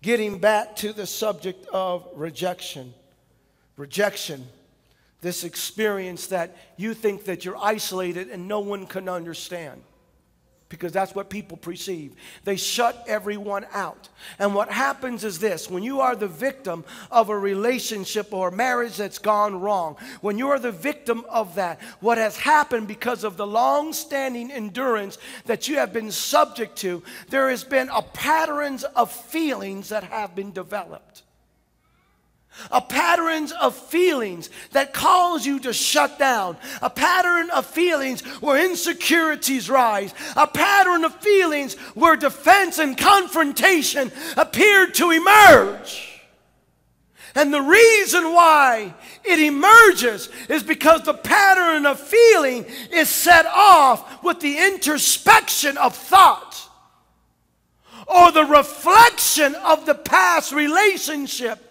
Getting back to the subject of rejection. Rejection, this experience that you think that you're isolated and no one can understand. Because that's what people perceive. They shut everyone out. And what happens is this: when you are the victim of a relationship or a marriage that's gone wrong, when you are the victim of that, what has happened because of the long-standing endurance that you have been subject to, there has been a patterns of feelings that have been developed. A pattern of feelings that cause you to shut down. A pattern of feelings where insecurities rise. A pattern of feelings where defense and confrontation appear to emerge. And the reason why it emerges is because the pattern of feeling is set off with the introspection of thought or the reflection of the past relationship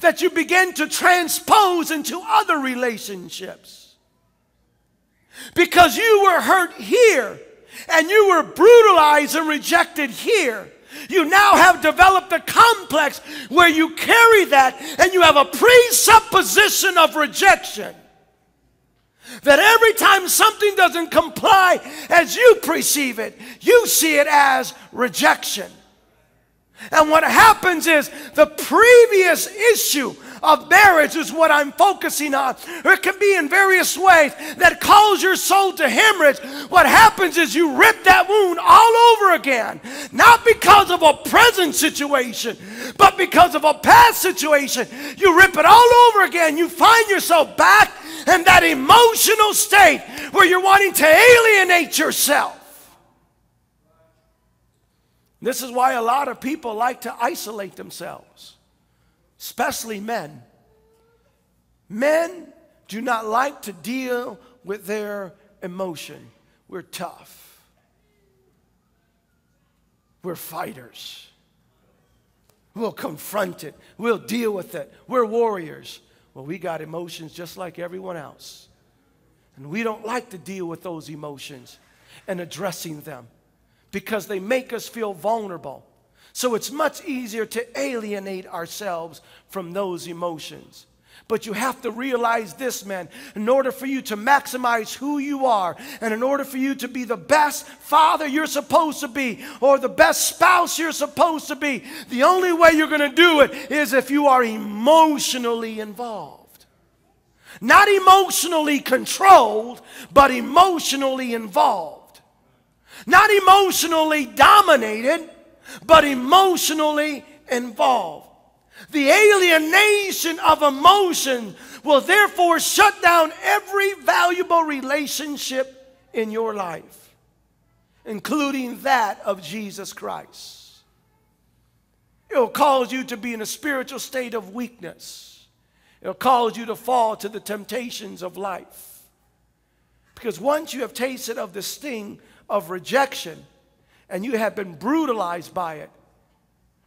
that you begin to transpose into other relationships. Because you were hurt here and you were brutalized and rejected here, you now have developed a complex where you carry that and you have a presupposition of rejection. That every time something doesn't comply as you perceive it, you see it as rejection. And what happens is the previous issue of marriage is what I'm focusing on. Or it can be in various ways that cause your soul to hemorrhage. What happens is you rip that wound all over again. Not because of a present situation, but because of a past situation. You rip it all over again. You find yourself back in that emotional state where you're wanting to alienate yourself. This is why a lot of people like to isolate themselves, especially men. Men do not like to deal with their emotion. We're tough. We're fighters. We'll confront it. We'll deal with it. We're warriors. Well, we got emotions just like everyone else. And we don't like to deal with those emotions and addressing them, because they make us feel vulnerable. So it's much easier to alienate ourselves from those emotions. But you have to realize this, man. In order for you to maximize who you are, and in order for you to be the best father you're supposed to be, or the best spouse you're supposed to be, the only way you're going to do it is if you are emotionally involved. Not emotionally controlled, but emotionally involved. Not emotionally dominated, but emotionally involved. The alienation of emotion will therefore shut down every valuable relationship in your life, including that of Jesus Christ. It will cause you to be in a spiritual state of weakness. It will cause you to fall to the temptations of life. Because once you have tasted of the sting of rejection, and you have been brutalized by it,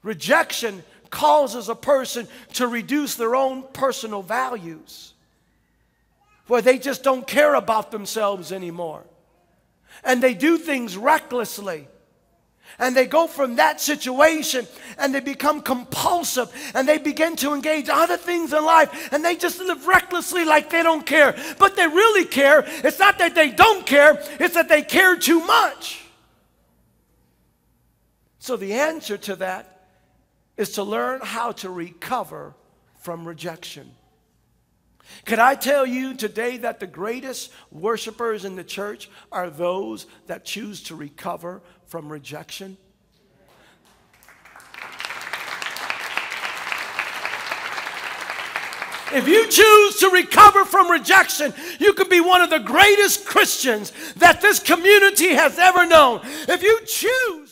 rejection causes a person to reduce their own personal values, where they just don't care about themselves anymore, and they do things recklessly, and they go from that situation and they become compulsive, and they begin to engage other things in life, and they just live recklessly like they don't care. But they really care. It's not that they don't care, it's that they care too much. So the answer to that is to learn how to recover from rejection. Can I tell you today that the greatest worshipers in the church are those that choose to recover from rejection? If you choose to recover from rejection, you can be one of the greatest Christians that this community has ever known. If you choose